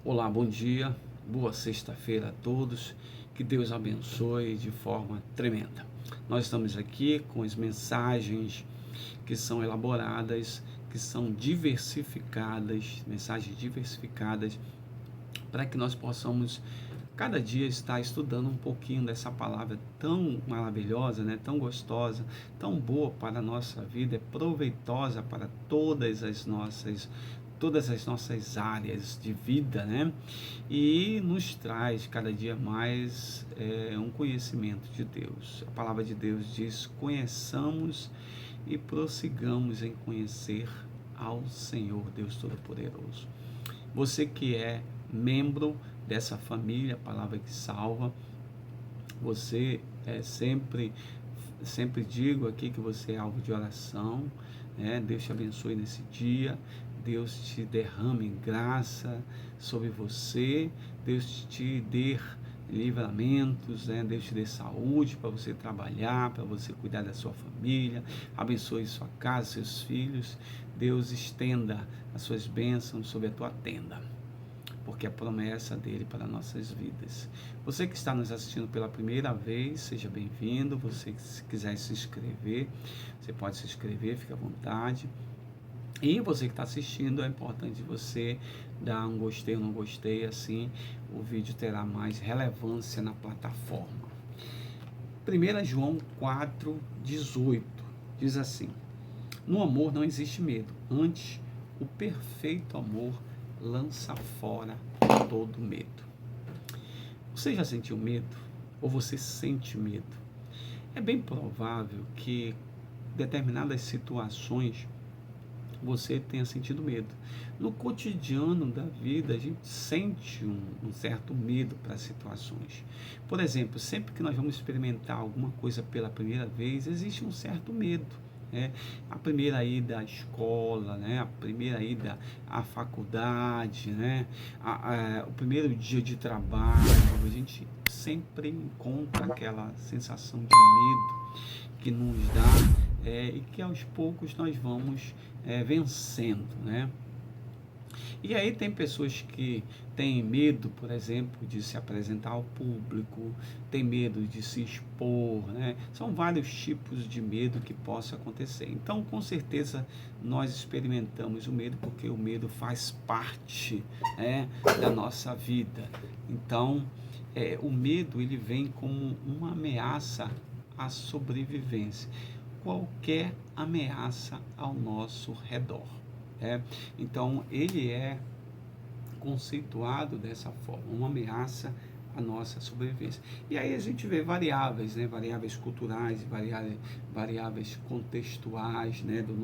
Olá, bom dia, boa sexta-feira a todos, que Deus abençoe de forma tremenda. Nós estamos aqui com as mensagens que são elaboradas, que são diversificadas, mensagens diversificadas, para que nós possamos cada dia estar estudando um pouquinho dessa palavra tão maravilhosa, né? Tão gostosa, tão boa para a nossa vida, é proveitosa para todas as nossas áreas de vida, né? E nos traz cada dia mais um conhecimento de Deus. A palavra de Deus diz: conheçamos e prossigamos em conhecer ao Senhor Deus Todo-Poderoso. Você que é membro dessa família, Palavra que Salva, você sempre digo aqui que você é alvo de oração, né? Deus te abençoe nesse dia, Deus te derrame graça sobre você, Deus te dê livramentos, né? Deus te dê saúde para você trabalhar, para você cuidar da sua família, abençoe sua casa, seus filhos, Deus estenda as suas bênçãos sobre a tua tenda, porque é a promessa dele para nossas vidas. Você que está nos assistindo pela primeira vez, seja bem-vindo. Você que se quiser se inscrever, você pode se inscrever, fique à vontade. E você que está assistindo, é importante você dar um gostei ou não gostei, assim o vídeo terá mais relevância na plataforma. 1 João 4,18 diz assim: no amor não existe medo, antes o perfeito amor lança fora todo medo. Você já sentiu medo? Ou você sente medo? É bem provável que em determinadas situações você tenha sentido medo. No cotidiano da vida, a gente sente um certo medo para as situações. Por exemplo, sempre que nós vamos experimentar alguma coisa pela primeira vez, existe um certo medo. A primeira ida à escola, né? A primeira ida à faculdade, né? O primeiro dia de trabalho, a gente sempre encontra aquela sensação de medo que nos dá, e que aos poucos nós vamos vencendo, né? E aí tem pessoas que têm medo, por exemplo, de se apresentar ao público, tem medo de se expor, né? São vários tipos de medo que possam acontecer. Então, com certeza, nós experimentamos o medo porque o medo faz parte, da nossa vida. Então, o medo ele vem como uma ameaça à sobrevivência, qualquer ameaça ao nosso redor. Então, ele é conceituado dessa forma, uma ameaça à nossa sobrevivência. E aí a gente vê variáveis, né? Variáveis culturais, variáveis contextuais, né? do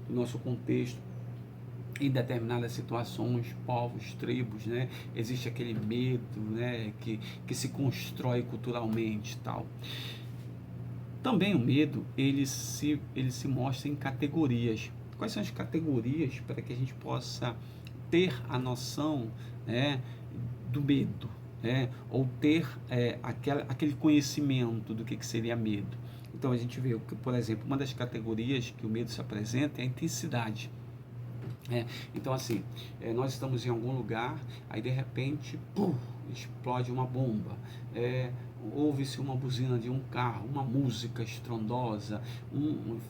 nosso contexto. Em determinadas situações, povos, tribos, né? Existe aquele medo, né? que se constrói culturalmente, tal. Também o medo, ele se mostra em categorias. Quais são as categorias para que a gente possa ter a noção, né, do medo, né, ou ter aquele conhecimento do que seria medo? Então a gente vê que, por exemplo, uma das categorias que o medo se apresenta é a intensidade. Então assim, nós estamos em algum lugar, aí de repente, explode uma bomba, ouve-se uma buzina de um carro, uma música estrondosa,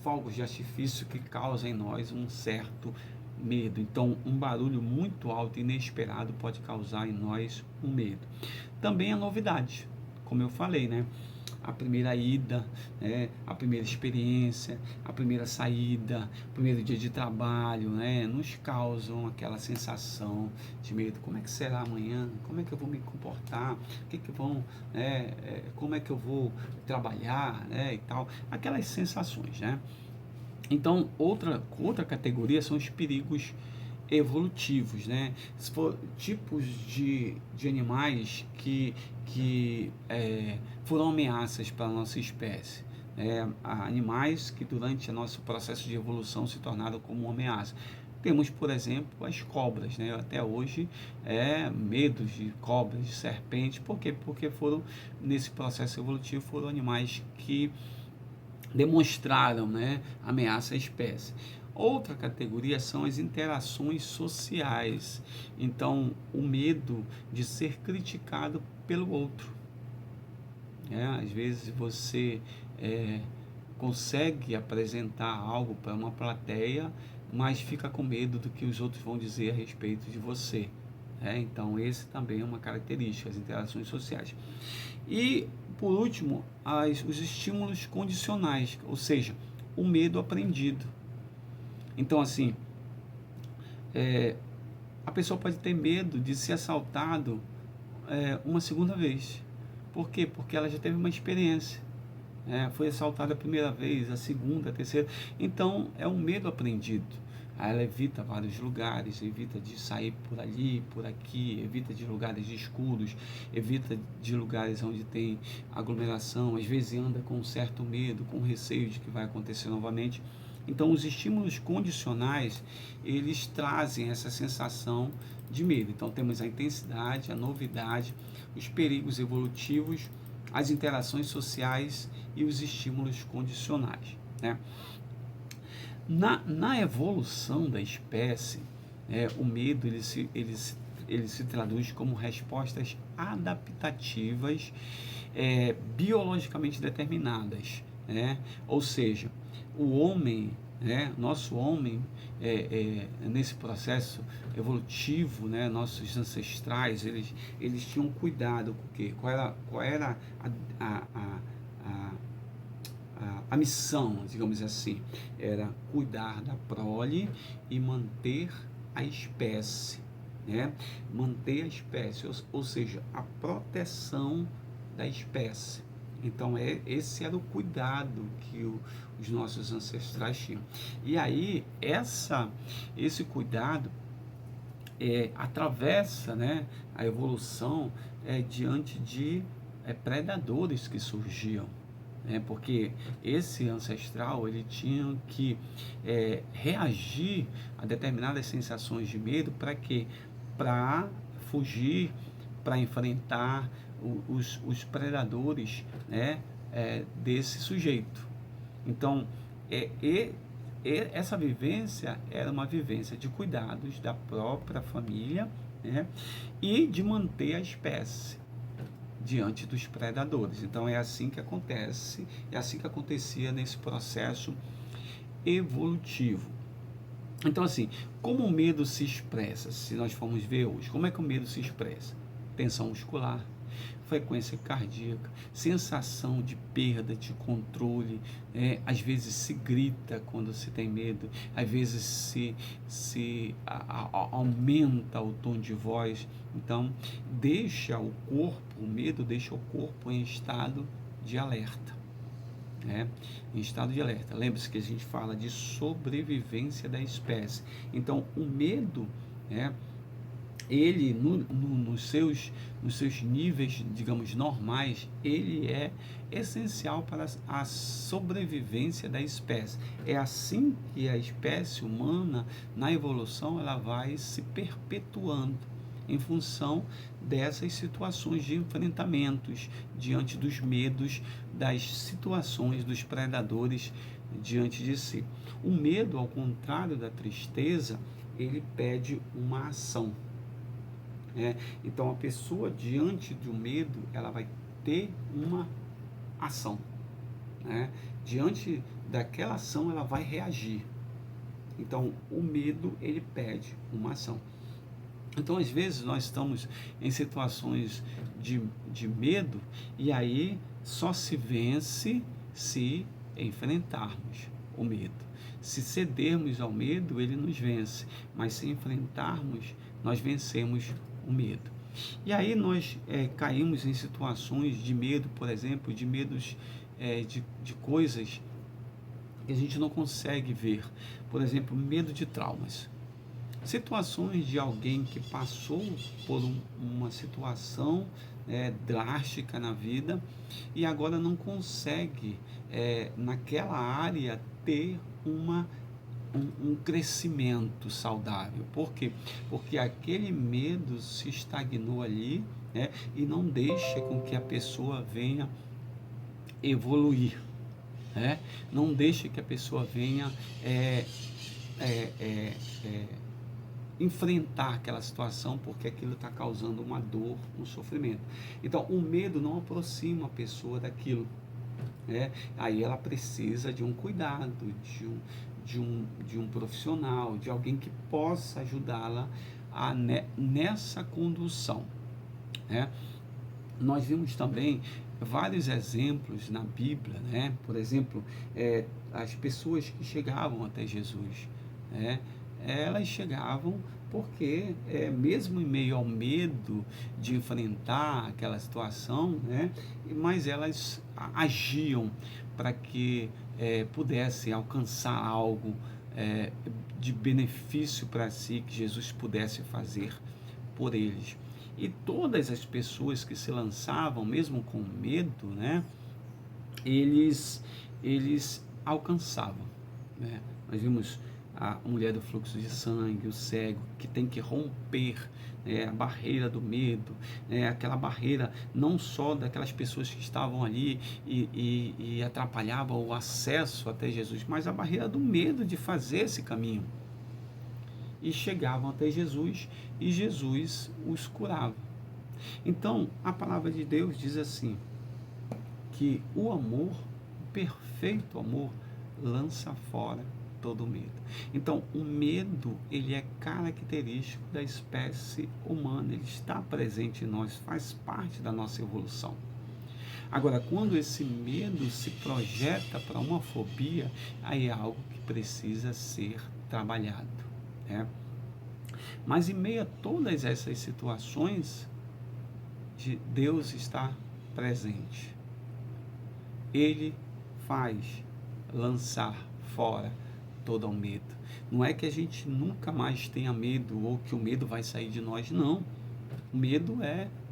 fogos de artifício que causa em nós um certo medo. Então, um barulho muito alto e inesperado pode causar em nós um medo. Também a novidade, como eu falei, né? A primeira ida, né? A primeira experiência, a primeira saída, o primeiro dia de trabalho, né? Nos causam aquela sensação de medo. Como é que será amanhã? Como é que eu vou me comportar? Como é que eu vou trabalhar, né? E tal. Aquelas sensações, né? Então, outra categoria são os perigos evolutivos, né? Se for tipos de animais que foram ameaças para a nossa espécie. Animais que durante o nosso processo de evolução se tornaram como uma ameaça. Temos, por exemplo, as cobras, né? Até hoje, medos de cobras, de serpentes. Por quê? Porque nesse processo evolutivo, foram animais que demonstraram, né, ameaça à espécie. Outra categoria são as interações sociais. Então, o medo de ser criticado pelo outro. Às vezes você consegue apresentar algo para uma plateia, mas fica com medo do que os outros vão dizer a respeito de você. Então, esse também é uma característica, as interações sociais. E, por último, os estímulos condicionais, ou seja, o medo aprendido. Então, assim, a pessoa pode ter medo de ser assaltado uma segunda vez. Por quê? Porque ela já teve uma experiência. Foi assaltada a primeira vez, a segunda, a terceira. Então, é um medo aprendido. Aí ela evita vários lugares, evita de sair por ali, por aqui, evita de lugares escuros, evita de lugares onde tem aglomeração, às vezes anda com um certo medo, com receio de que vai acontecer novamente. Então, os estímulos condicionais, eles trazem essa sensação de medo. Então, temos a intensidade, a novidade, os perigos evolutivos, as interações sociais e os estímulos condicionais, né? Na evolução da espécie, o medo ele se traduz como respostas adaptativas biologicamente determinadas, né? Ou seja, o homem, nosso homem, nesse processo evolutivo, nossos ancestrais, eles tinham cuidado com o quê? Qual era a missão, digamos assim? Era cuidar da prole e manter a espécie, manter a espécie, ou seja, a proteção da espécie. Então, esse era o cuidado que os nossos ancestrais tinham. E aí, esse cuidado atravessa, a evolução diante de predadores que surgiam. Porque esse ancestral, ele tinha que reagir a determinadas sensações de medo. Para quê? Para fugir, para enfrentar os predadores, desse sujeito. Então, essa vivência era uma vivência de cuidados da própria família, e de manter a espécie diante dos predadores. Então, é assim que acontece, é assim que acontecia nesse processo evolutivo. Então, assim, como o medo se expressa? Se nós formos ver hoje, como é que o medo se expressa? Tensão muscular, frequência cardíaca, sensação de perda de controle, às vezes se grita quando se tem medo, às vezes se aumenta o tom de voz. Então, o medo deixa o corpo em estado de alerta. Em estado de alerta. Lembre-se que a gente fala de sobrevivência da espécie. Então, o medo, ele nos seus níveis, digamos, normais, ele é essencial para a sobrevivência da espécie. É assim que a espécie humana, na evolução, ela vai se perpetuando em função dessas situações de enfrentamentos, diante dos medos, das situações dos predadores diante de si. O medo, ao contrário da tristeza, ele pede uma ação. Então, a pessoa, diante do medo, ela vai ter uma ação. Diante daquela ação, ela vai reagir. Então, o medo, ele pede uma ação. Então, às vezes, nós estamos em situações de medo, e aí só se vence se enfrentarmos o medo. Se cedermos ao medo, ele nos vence, mas se enfrentarmos, nós vencemos o medo. E aí nós caímos em situações de medo, por exemplo, de medos de coisas que a gente não consegue ver. Por exemplo, medo de traumas. Situações de alguém que passou por uma situação drástica na vida e agora não consegue, naquela área, ter um crescimento saudável. Por quê? Porque aquele medo se estagnou ali, e não deixa com que a pessoa venha evoluir, não deixa que a pessoa venha enfrentar aquela situação, porque aquilo está causando uma dor, um sofrimento. Então, o medo não aproxima a pessoa daquilo. Aí ela precisa de um cuidado, de um profissional, de alguém que possa ajudá-la nessa condução. Nós vimos também vários exemplos na Bíblia, por exemplo, as pessoas que chegavam até Jesus, elas chegavam porque, mesmo em meio ao medo de enfrentar aquela situação, mas elas agiam para que pudessem alcançar algo de benefício para si, que Jesus pudesse fazer por eles. E todas as pessoas que se lançavam, mesmo com medo, eles alcançavam. Nós vimos a mulher do fluxo de sangue, o cego, que tem que romper a barreira do medo, aquela barreira não só daquelas pessoas que estavam ali e atrapalhavam o acesso até Jesus, mas a barreira do medo de fazer esse caminho. E chegavam até Jesus e Jesus os curava. Então, a palavra de Deus diz assim, que o amor, o perfeito amor, lança fora todo medo. Então, o medo, ele é característico da espécie humana, ele está presente em nós, faz parte da nossa evolução. Agora, quando esse medo se projeta para uma fobia, aí é algo que precisa ser trabalhado. Mas em meio a todas essas situações, Deus está presente. Ele faz lançar fora todo o medo. Não é que a gente nunca mais tenha medo ou que o medo vai sair de nós, não. O medo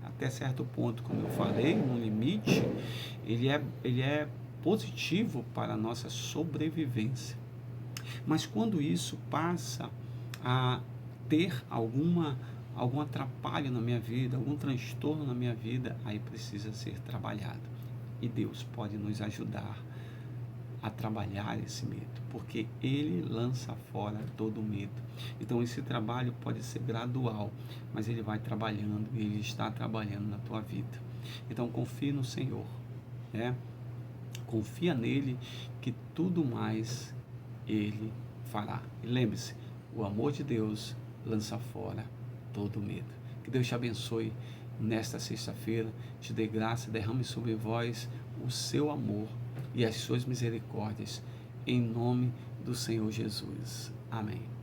até certo ponto, como eu falei, no limite, ele é positivo para a nossa sobrevivência. Mas quando isso passa a ter algum atrapalho na minha vida, algum transtorno na minha vida, aí precisa ser trabalhado. E Deus pode nos ajudar a trabalhar esse medo, porque Ele lança fora todo o medo. Então esse trabalho pode ser gradual, mas Ele vai trabalhando, Ele está trabalhando na tua vida. Então confie no Senhor, confia nele, que tudo mais Ele fará. E lembre-se, o amor de Deus lança fora todo medo. Que Deus te abençoe nesta sexta-feira, te dê graça, derrame sobre vós o seu amor e as suas misericórdias, em nome do Senhor Jesus. Amém.